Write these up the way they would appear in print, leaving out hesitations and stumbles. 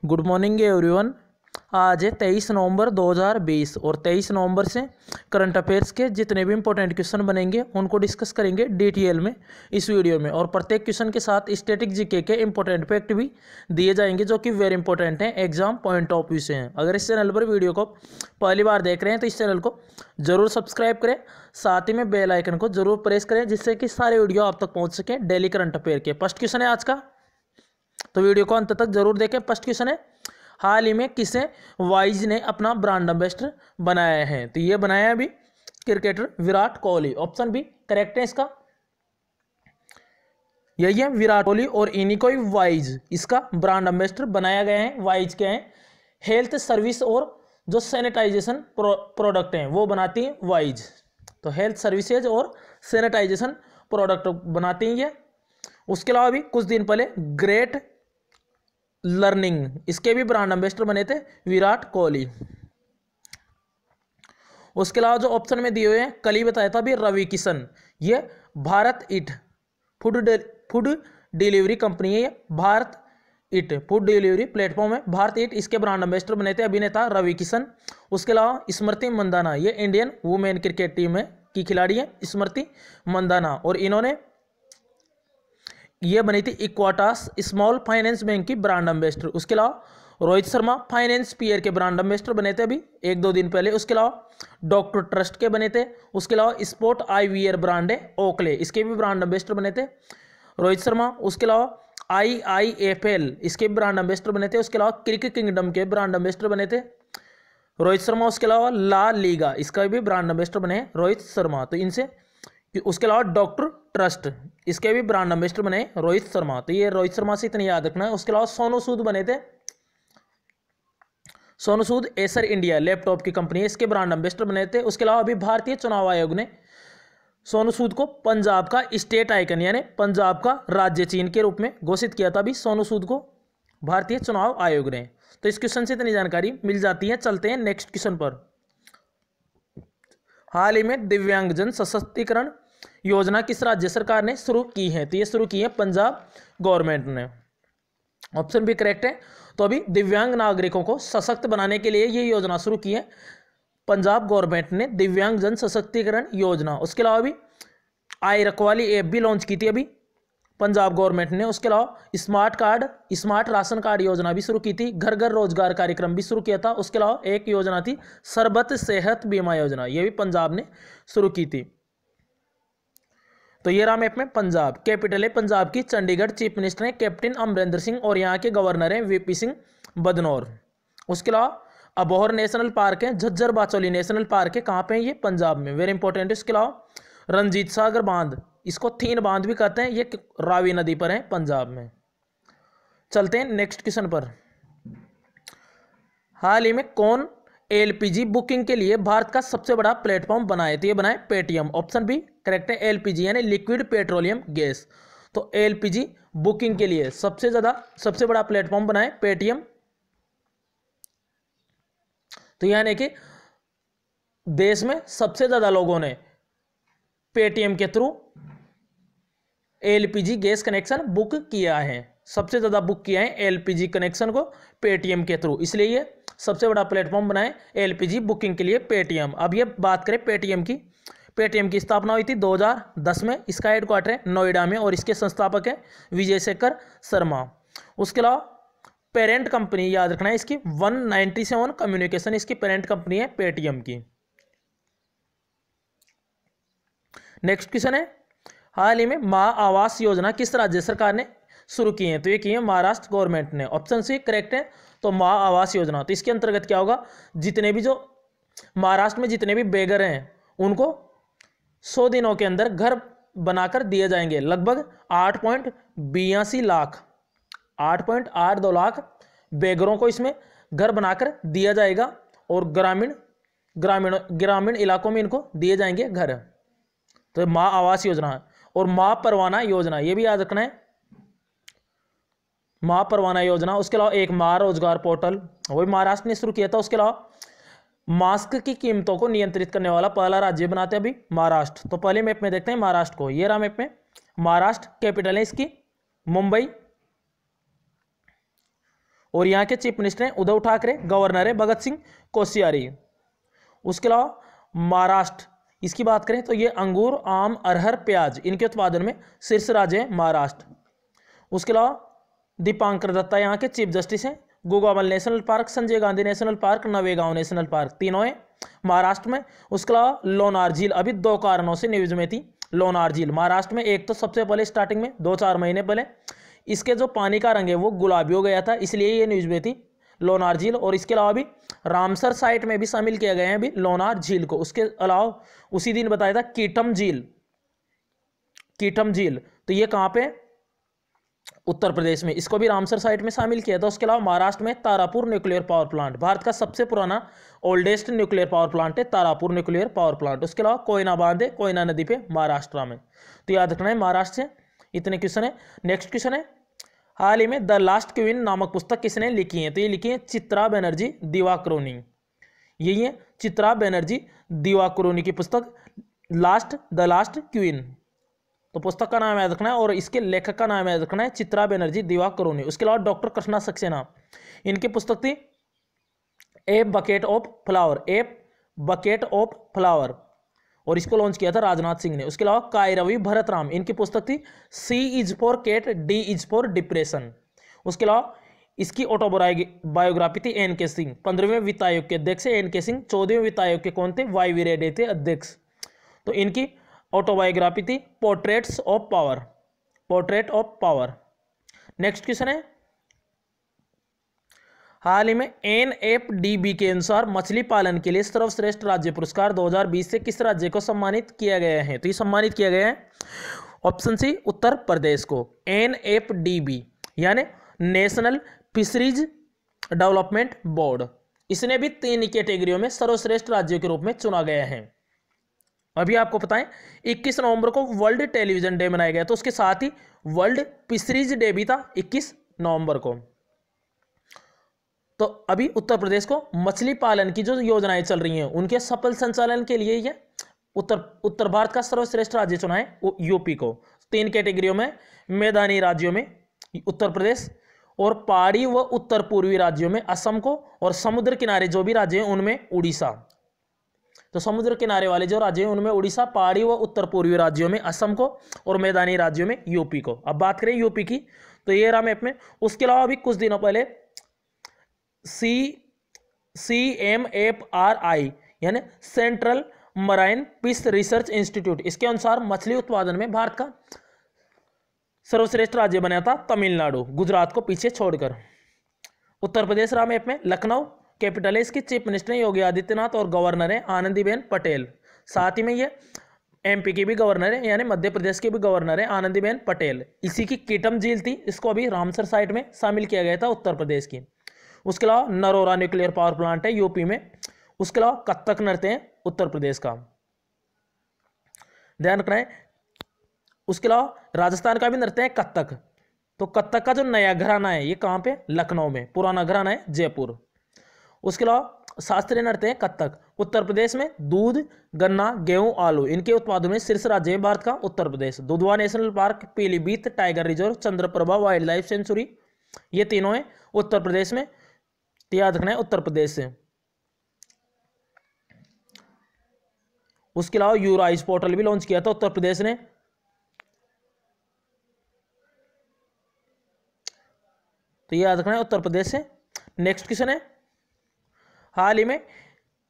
Good morning everyone. आज है 23 नवंबर 2020 और 23 नवंबर से करंट अफेयर्स के जितने भी इंपॉर्टेंट क्वेश्चन बनेंगे उनको डिस्कस करेंगे डिटेल में इस वीडियो में। और प्रत्येक क्वेश्चन के साथ स्टैटिक जीके के इंपॉर्टेंट फैक्ट भी दिए जाएंगे जो कि वेरी इंपॉर्टेंट हैं, एग्जाम पॉइंट ऑफ व्यू से हैं। अगर इस चैनल पर वीडियो को पहली बार देख रहे हैं तो इस चैनल को जरूर सब्सक्राइब करें, साथ ही में बेल आइकन को जरूर प्रेस करें जिससे कि सारे वीडियो आप तक पहुँच सकें डेली करंट अफेयर के। फर्स्ट क्वेश्चन है आज का, तो वीडियो को अंत तक जरूर देखें। फर्स्ट क्वेश्चन है, हाल ही में किसे वाइज ने अपना ब्रांड एम्बेसडर बनाया है? तो ये बनाया अभी cricketer Virat Kohli. Option B correct है इसका, यही है विराट कोहली और इन्हीं को ही वाइज इसका ब्रांड एम्बेसडर बनाया गया है। वाइज क्या है? हेल्थ सर्विस और जो सैनिटाइजेशन प्रोडक्ट हैं वो बनाती है वाइज। तो हेल्थ सर्विसेज और सैनिटाइजेशन प्रोडक्ट बनाती हैं ये। उसके अलावा भी कुछ दिन पहले ग्रेट लर्निंग, इसके भी ब्रांड एम्बेसडर बने थे विराट कोहली। उसके अलावा जो ऑप्शन में दिए हुए हैं कल ही बताया था अभी रवि किशन, ये Bharat it food delivery company है। ये Bharat it food delivery platform है, भारत इट, इसके ब्रांड एम्बेसडर बने थे अभिनेता रवि किशन। उसके अलावा स्मृति मंदाना, ये इंडियन वुमेन क्रिकेट टीम है की खिलाड़ी है स्मृति मंदाना, और इन्होंने ये बनी थी इक्वाटास स्मॉल फाइनेंस बैंक की ब्रांड एम्बेसडर। उसके अलावा रोहित शर्मा फाइनेंस पीयर के ब्रांड एम्बेसडर बने थे अभी एक दो दिन पहले। उसके अलावा डॉक्टर ट्रस्ट के बने थे। उसके अलावा स्पोर्ट आई वियर ब्रांड है ओकले, इसके भी ब्रांड एम्बेसडर बने थे रोहित शर्मा। उसके अलावा IIFL, इसके भी ब्रांड एम्बेसडर बने थे। उसके अलावा क्रिकेट किंगडम के ब्रांड एम्बेसडर बने थे रोहित शर्मा। उसके अलावा ला लीगा, इसका भी ब्रांड एम्बेसडर बने हैं रोहित शर्मा। तो इनसे उसके अलावा डॉक्टर ट्रस्ट, इसके भी ब्रांड एम्बेसडर बने रोहित शर्मा। तो ये रोहित शर्मा से इतनी याद रखना है। उसके अलावा सोनू सूद बने थे, Sonu Sood Acer India laptop की कंपनी है, इसके ब्रांड एम्बेसडर बने थे। उसके अलावा अभी भारतीय चुनाव आयोग ने सोनू सूद को पंजाब का स्टेट आइकन यानी पंजाब का राज्य चिन्ह के रूप में घोषित किया था अभी सोनू सूद को भारतीय चुनाव आयोग ने। तो इस क्वेश्चन से इतनी जानकारी मिल जाती है। चलते हैं नेक्स्ट क्वेश्चन पर। हाल ही में दिव्यांगजन सशक्तिकरण योजना किस राज्य सरकार ने शुरू की है? तो ये शुरू की है पंजाब गवर्नमेंट ने। ऑप्शन भी करेक्ट है। तो अभी दिव्यांग नागरिकों को सशक्त बनाने के लिए ये योजना शुरू की है पंजाब गवर्नमेंट ने, दिव्यांग जन सशक्तिकरण योजना। उसके अलावा भी आई रखवाली ऐप भी लॉन्च की थी अभी पंजाब गवर्नमेंट ने। उसके अलावा स्मार्ट राशन कार्ड योजना भी शुरू की थी, घर घर रोजगार कार्यक्रम भी शुरू किया था। उसके अलावा एक योजना थी सरबत सेहत बीमा योजना, ये भी पंजाब ने शुरू की थी। तो ये रहा मैप में पंजाब। कैपिटल है पंजाब की चंडीगढ़, चीफ मिनिस्टर है कैप्टन अमरिंदर सिंह और यहाँ के गवर्नर हैं VP सिंह बदनौर। उसके अलावा अबोहर नेशनल पार्क है, झज्जर बाचौली नेशनल पार्क है, कहाँ पे है? ये पंजाब में, वेरी इंपॉर्टेंट है। उसके अलावा रंजीत सागर बांध, इसको थीन बांध भी कहते हैं, ये रावी नदी पर है पंजाब में। चलते हैं नेक्स्ट क्वेश्चन पर। हाल ही में कौन LPG बुकिंग के लिए भारत का सबसे बड़ा प्लेटफॉर्म बनाए? तो ये बनाए पेटीएम। ऑप्शन बी करेक्ट है, LPG यानी लिक्विड पेट्रोलियम गैस। तो LPG बुकिंग के लिए सबसे बड़ा प्लेटफॉर्म बनाए पेटीएम। तो यानी कि देश में सबसे ज्यादा लोगों ने पेटीएम के through LPG gas connection book किया है, सबसे ज्यादा बुक किया है LPG कनेक्शन को पेटीएम के थ्रू, इसलिए ये सबसे बड़ा प्लेटफॉर्म बनाए LPG बुकिंग के लिए पेटीएम। अब ये बात करें पेटीएम की स्थापना हुई थी 2010 में। इसका हेडक्वार्टर है नोएडा में और इसके संस्थापक है विजय शेखर शर्मा। उसके अलावा पेरेंट कंपनी याद रखना है इसकी 197 कम्युनिकेशन, इसकी पेरेंट कंपनी है पेटीएम की। नेक्स्ट क्वेश्चन है, हाल ही में मां आवास योजना किस राज्य सरकार ने शुरू की है? तो ये की है महाराष्ट्र गवर्नमेंट ने। ऑप्शन सी करेक्ट है। तो मां आवास योजना, तो इसके अंतर्गत क्या होगा? जितने भी जो महाराष्ट्र में जितने भी बेघर हैं उनको 100 दिनों के अंदर घर बनाकर दिए जाएंगे। लगभग 8.82 लाख 8.82 लाख बेघरों को इसमें घर बनाकर दिया जाएगा और ग्रामीण इलाकों में इनको दिए जाएंगे घर। तो मां आवास योजना है। और मां परवाना योजना, ये भी याद रखना है, मां परवाना योजना। उसके अलावा एक मां रोजगार पोर्टल, वही महाराष्ट्र ने शुरू किया था। उसके अलावा मास्क की कीमतों को नियंत्रित करने वाला पहला राज्य बनाते अभी महाराष्ट्र। तो पहले मैप में देखते हैं महाराष्ट्र को, ये रहा मैप में महाराष्ट्र। कैपिटल है इसकी मुंबई। और यहाँ के चीफ मिनिस्टर हैं उद्धव ठाकरे, गवर्नर है भगत सिंह कोश्यारी। उसके अलावा महाराष्ट्र, इसकी बात करें तो ये अंगूर, आम, अरहर, प्याज इनके उत्पादन में शीर्ष राज्य है महाराष्ट्र। उसके अलावा दीपांकर दत्ता यहाँ के चीफ जस्टिस हैं। Gugamal national park, Sanjay Gandhi national park, Navegaon national park तीनों हैं महाराष्ट्र में। उसके अलावा लोनार झील अभी 2 कारणों से न्यूज में थी। लोनार झील महाराष्ट्र में, एक तो सबसे पहले स्टार्टिंग में 2-4 महीने पहले इसके जो पानी का रंग है वो गुलाबी हो गया था, इसलिए ये न्यूज में थी लोनार झील। और इसके अलावा भी रामसर साइट में भी शामिल किया गया है अभी लोनार झील को। उसके अलावा उसी दिन बताया था कीटम झील, कीटम झील तो ये कहाँ पे, उत्तर प्रदेश में, इसको भी रामसर साइट में शामिल किया था। उसके अलावा महाराष्ट्र में Tarapur nuclear power plant, Bharat का सबसे पुराना ओल्डेस्ट न्यूक्लियर पावर प्लांट है तारापुर न्यूक्लियर पावर प्लांट। उसके अलावा कोयना बांध है कोयना नदी पे महाराष्ट्र में। तो याद रखना है महाराष्ट्र से इतने क्वेश्चन है। नेक्स्ट क्वेश्चन है, हाल ही में द लास्ट क्वीन नामक पुस्तक किसने लिखी है? तो ये लिखी है चित्रा बनर्जी दिवाकरुनी। यही है चित्रा बनर्जी दिवाकरुनी की पुस्तक द लास्ट क्वीन। तो पुस्तक का नाम याद रखना है और इसके लेखक का नाम याद रखना है चित्रा बनर्जी दिवाकरुनी। उसके अलावा डॉक्टर कृष्णा सक्सेना, इनकी पुस्तक थी a bucket of flower, a bucket of flower, और इसको लॉन्च किया था राजनाथ सिंह ने। उसके अलावा कायरवी भरतराम, इनकी पुस्तक थी C is for cat, D is for depression. उसके अलावा इसकी ऑटोबायोग्राफी थी एन के सिंह, 15वें वित्त आयोग के अध्यक्ष एन के सिंह। 14वें वित्त आयोग के कौन थे? वाई वी रेड्डी थे अध्यक्ष। तो इनकी ऑटोबायोग्राफी थी portraits of power, portrait of power. Next question है, हाल ही में NFDB के अनुसार मछली पालन के लिए सर्वश्रेष्ठ राज्य पुरस्कार 2020 से किस राज्य को सम्मानित किया गया है? तो ये सम्मानित किया गया है ऑप्शन सी उत्तर प्रदेश को। NFDB यानी नेशनल फिशरीज डेवलपमेंट बोर्ड, इसने भी 3 कैटेगरियों में सर्वश्रेष्ठ राज्य के रूप में चुना गया है। अभी आपको पता है 21 नवंबर को वर्ल्ड टेलीविजन डे मनाया गया, तो उसके साथ ही वर्ल्ड फिशरीज डे भी था 21 नवंबर को। तो अभी उत्तर प्रदेश को मछली पालन की जो योजनाएं चल रही हैं उनके सफल संचालन के लिए ये उत्तर भारत का सर्वश्रेष्ठ राज्य चुना है यूपी को। 3 कैटेगरियों में, मैदानी राज्यों में उत्तर प्रदेश, और पहाड़ी व उत्तर पूर्वी राज्यों में असम को, और समुद्र किनारे जो भी राज्य हैं उनमें उड़ीसा। तो समुद्र किनारे वाले जो राज्य हैं उनमें उड़ीसा, पहाड़ी व उत्तर पूर्वी राज्यों में असम को, और मैदानी राज्यों में यूपी को। अब बात करें यूपी की, तो ये रहा मैप में। उसके अलावा अभी कुछ दिनों पहले CMFRI यानी central marine fish research institute, इसके अनुसार मछली उत्पादन में भारत का सर्वश्रेष्ठ राज्य बना था तमिलनाडु, गुजरात को पीछे छोड़कर। उत्तर प्रदेश रहा मैप में, लखनऊ कैपिटल है इसकी, चीफ मिनिस्टर है योगी आदित्यनाथ और गवर्नर है आनंदीबेन पटेल। साथ ही में ये MP की भी गवर्नर है, यानी मध्य प्रदेश की भी गवर्नर है आनंदीबेन पटेल। इसी की कीटम झील थी, इसको अभी रामसर साइट में शामिल किया गया था उत्तर प्रदेश की। उसके अलावा नरोरा न्यूक्लियर पावर प्लांट है यूपी में। उसके अलावा कत्थक नृत्य है उत्तर प्रदेश का, ध्यान रखना है। उसके अलावा राजस्थान का भी नृत्य है कत्थक। तो कत्थक का जो नया घराना है ये कहाँ पे? लखनऊ में। पुराना घराना है जयपुर। उसके अलावा शास्त्रीय नृत्य है कत्थक। उत्तर प्रदेश में दूध, गन्ना, गेहूं, आलू इनके उत्पादन में शीर्ष राज्य है भारत का Uttar Pradesh. Dudhwa national park, Pilibhit tiger reserve, Chandraprabha wildlife sanctuary, ये तीनों हैं उत्तर प्रदेश में। याद रखना है उत्तर प्रदेश से। उसके अलावा यूराइज पोर्टल भी लॉन्च किया था उत्तर प्रदेश ने। तो ये याद रखना है उत्तर प्रदेश से। नेक्स्ट क्वेश्चन है, हाल ही में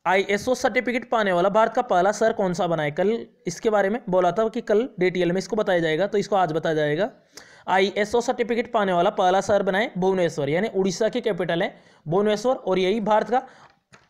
ISO सर्टिफिकेट पाने वाला भारत का पहला शहर कौन सा बना है? कल इसके बारे में बोला था कि कल डिटेल में इसको बताया जाएगा, तो इसको आज बताया जाएगा। ISO सर्टिफिकेट पाने वाला पहला शहर बना है भुवनेश्वर, यानी उड़ीसा की कैपिटल है भुवनेश्वर, और यही भारत का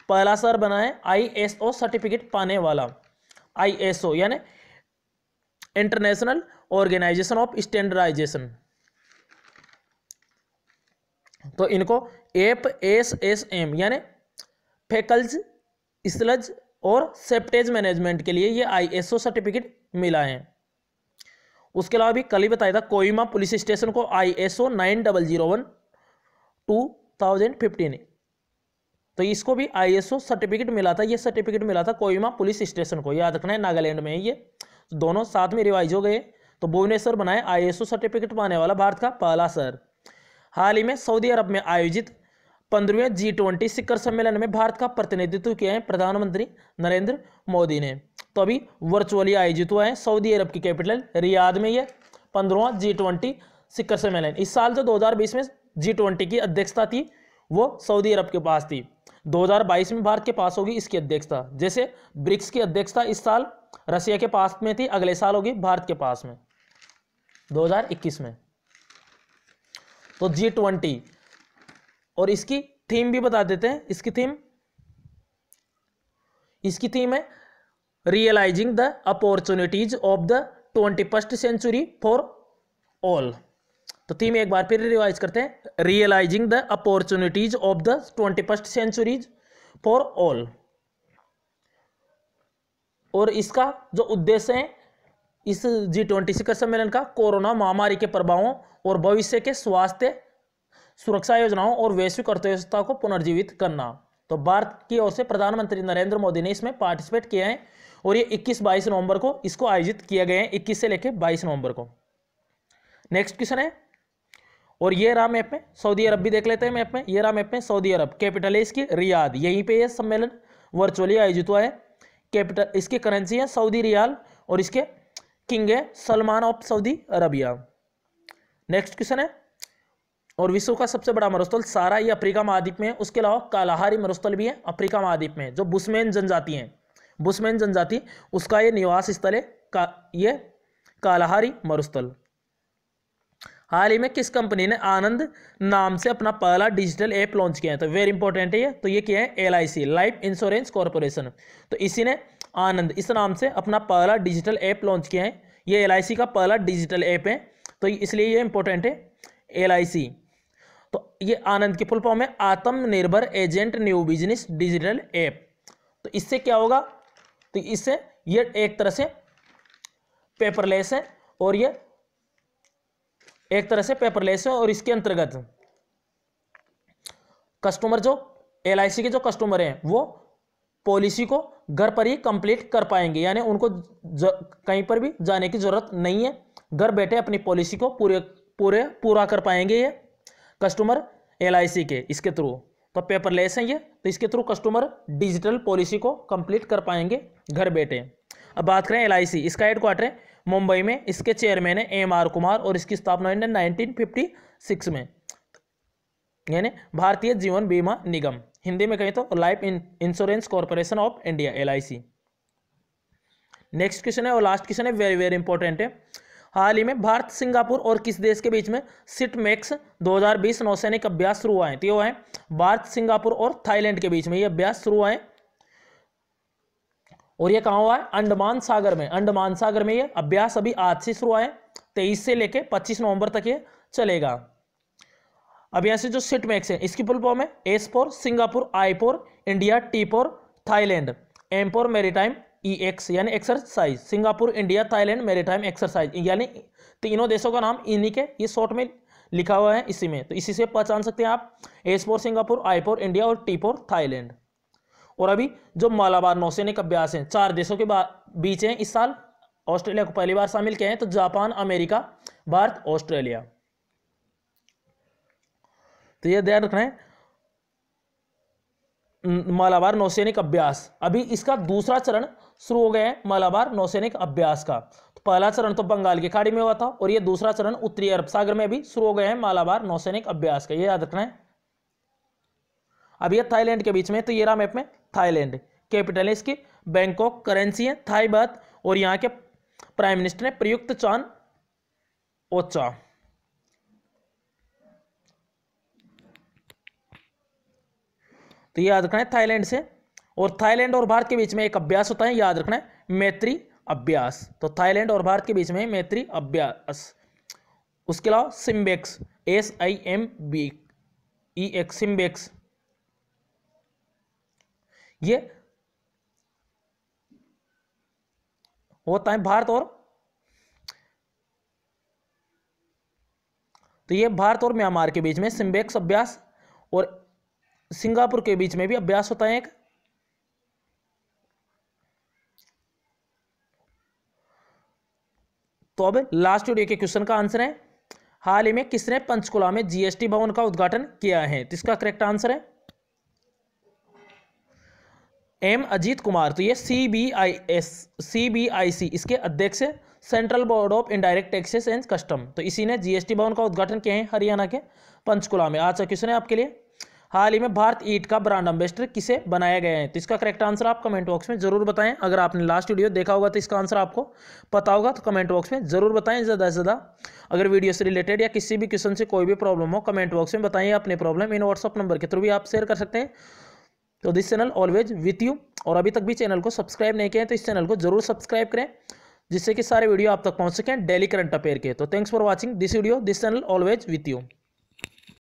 पहला शहर बना है ISO सर्टिफिकेट पाने वाला। ISO यानी इंटरनेशनल ऑर्गेनाइजेशन ऑफ स्टैंडर्डाइजेशन। तो इनको FSSM यानी फैकल्स, स्लज और सेप्टेज मैनेजमेंट के लिए ये ISO सर्टिफिकेट मिला है। उसके अलावा भी कल ही बताया था कोहिमा पुलिस स्टेशन को ISO 9001 2015, तो इसको भी ISO सर्टिफिकेट मिला था। ये सर्टिफिकेट मिला था कोहिमा पुलिस स्टेशन को, याद रखना है नागालैंड में है ये। दोनों साथ में रिवाइज हो गए। तो भुवनेश्वर बनाए ISO सर्टिफिकेट पाने वाला भारत का पहला शहर। हाल ही में सऊदी अरब में आयोजित 15वें G20 शिखर सम्मेलन में भारत का प्रतिनिधित्व किया है प्रधानमंत्री नरेंद्र मोदी ने। तो अभी वर्चुअली आयोजित हुआ है सऊदी अरब की कैपिटल रियाद में ये 15वां G20 शिखर सम्मेलन। इस साल जो 2020 में G20 की अध्यक्षता थी वो सऊदी अरब के पास थी। 2022 में भारत के पास होगी इसकी अध्यक्षता। जैसे ब्रिक्स की अध्यक्षता इस साल रसिया के पास में थी, अगले साल होगी भारत के पास में 2021 में। तो G20 और इसकी थीम भी बता देते हैं। इसकी थीम है realising the opportunities of the 21st century for all. तो थीम एक बार फिर रिवाइज करते हैं, realising the opportunities of the 21st centuries for all. और इसका जो उद्देश्य है इस G20 शिखर सम्मेलन का, कोरोना महामारी के प्रभावों और भविष्य के स्वास्थ्य सुरक्षा योजनाओं और वैश्विक अर्थव्यवस्था को पुनर्जीवित करना। तो भारत की ओर से प्रधानमंत्री नरेंद्र मोदी ने इसमें पार्टिसिपेट किया है और ये 21-22 नवंबर को इसको आयोजित किया गया है, 21 से लेकर 22 नवंबर को। नेक्स्ट क्वेश्चन है, और ये रहा मैप में सऊदी अरब भी देख लेते हैं मैप में। ये रहा मैप में सऊदी अरब, कैपिटल है इसकी रियाद, यहीं पे ये सम्मेलन वर्चुअली आयोजित हुआ है। कैपिटल इसकी करेंसी है सऊदी रियाल और इसके किंग है Salman of Saudi Arabia. Next question है, और विश्व का सबसे बड़ा मरुस्थल सारा ये अफ्रीका महाद्वीप में है। उसके अलावा कालाहारी मरुस्थल भी है अफ्रीका महाद्वीप में, जो बुशमैन जनजाति है, बुशमैन जनजाति उसका ये निवास स्थल है ये कालाहारी मरुस्थल। हाल ही में किस कंपनी ने आनंद नाम से अपना पहला डिजिटल ऐप लॉन्च किया है? तो वेरी इंपॉर्टेंट है ये। तो ये क्या है? LIC, life insurance corporation. तो इसी ने आनंद इस नाम से अपना पहला डिजिटल ऐप लॉन्च किया है। ये LIC का पहला डिजिटल ऐप है, तो इसलिए ये इंपॉर्टेंट है LIC। तो ये आनंद की फुल फॉर्म है आत्मनिर्भर agent new business digital app. तो इससे क्या होगा? तो इससे ये एक तरह से पेपरलेस है और ये एक तरह से पेपरलेस है, और इसके अंतर्गत कस्टमर जो LIC के जो कस्टमर हैं वो पॉलिसी को घर पर ही कंप्लीट कर पाएंगे, यानी उनको कहीं पर भी जाने की जरूरत नहीं है, घर बैठे अपनी पॉलिसी को पूरा कर पाएंगे ये कस्टमर LIC के इसके थ्रू। तो पेपरलेस है ये, तो इसके थ्रू कस्टमर डिजिटल पॉलिसी को कंप्लीट कर पाएंगे घर बैठे। अब बात करें LIC, इसका हेडक्वार्टर है मुंबई में, इसके चेयरमैन है MR कुमार और इसकी स्थापना 1956 में, यानी भारतीय जीवन बीमा निगम, हिंदी में कहें तो life insurance corporation of India LIC। Next question है और लास्ट क्वेश्चन है, वेरी वेरी इंपॉर्टेंट है। हाल ही में भारत, सिंगापुर और किस देश के बीच में सिटमैक्स 2020 नौसैनिक अभ्यास शुरू हुआ है? तो ये है भारत, सिंगापुर और थाईलैंड के बीच में ये अभ्यास शुरू हुआ है, और ये कहाँ हुआ है? अंडमान सागर में। अंडमान सागर में ये अभ्यास अभी आज से शुरू हुआ है, 23 से लेकर 25 नवंबर तक ये चलेगा। अब यहाँ से जो सिटमैक्स है इसकी फुल फॉर्म है S for Singapore, I for India, T for Thailand, M for maritime, EX यानी exercise, Singapore, India, Thailand maritime exercise, यानी तीनों देशों का नाम इन्हीं के ये शॉर्ट में लिखा हुआ है इसी में। तो इसी से पहचान सकते हैं आप, S for Singapore, I for India और T फॉर थाईलैंड। और अभी जो मालाबार नौसैनिक अभ्यास हैं 4 देशों के बीच हैं इस साल। ऑस्ट्रेलिया को पहली बार शामिल किया है, तो जापान, अमेरिका, भारत, ऑस्ट्रेलिया। तो ये ध्यान रखना है, मालाबार नौसैनिक अभ्यास अभी इसका दूसरा चरण शुरू हो गया है मालाबार नौसैनिक अभ्यास का। तो पहला चरण तो बंगाल की खाड़ी में हुआ था और ये दूसरा चरण उत्तरी अरब सागर में भी शुरू हो गया है मालाबार नौसैनिक अभ्यास का, ये याद रखना है। अब ये थाईलैंड के बीच में, तो ये रहा मैप में थाईलैंड, कैपिटल है इसकी बैंकॉक, करेंसी है थाई बात, और यहाँ के प्राइम मिनिस्टर है प्रयुक्त चान ओचा। तो याद रखना है थाईलैंड से, और थाईलैंड और भारत के बीच में एक अभ्यास होता है, याद रखना है मैत्री अभ्यास। तो थाईलैंड और भारत के बीच में मैत्री अभ्यास। उसके अलावा सिम्बेक्स, SIMBEX, सिम्बेक्स, ये होता है भारत और, तो ये भारत और म्यांमार के बीच में सिम्बेक्स अभ्यास, और सिंगापुर के बीच में भी अभ्यास होता है एक। तो अब लास्ट वीडियो के क्वेश्चन का आंसर है हाल ही में किसने पंचकुला में जीएसटी भवन का उद्घाटन किया है? तो इसका करेक्ट आंसर है एम अजीत कुमार। तो ये सीबीआईसी इसके अध्यक्ष है, central board of indirect taxes and custom. तो इसी ने जीएसटी भवन का उद्घाटन किया है हरियाणा के पंचकुला में। आज का क्वेश्चन है आपके लिए, हाल ही में भारत ईट का ब्रांड एम्बेसडर किसे बनाया गया है? तो इसका करेक्ट आंसर आप कमेंट बॉक्स में जरूर बताएं। अगर आपने लास्ट वीडियो देखा होगा तो इसका आंसर आपको पता होगा, तो कमेंट बॉक्स में जरूर बताएं ज़्यादा से ज़्यादा। अगर वीडियो से रिलेटेड या किसी भी क्वेश्चन से कोई भी प्रॉब्लम हो, कमेंट बॉक्स में बताइए अपने प्रॉब्लम। इन व्हाट्सअप नंबर के थ्रू भी आप शेयर कर सकते हैं। तो this channel always with you. और अभी तक भी चैनल को सब्सक्राइब नहीं किया है तो इस चैनल को जरूर सब्सक्राइब करें, जिससे कि सारे वीडियो आप तक पहुंच सकें डेली करंट अफेयर के। तो thanks for watching this video, this channel always with you.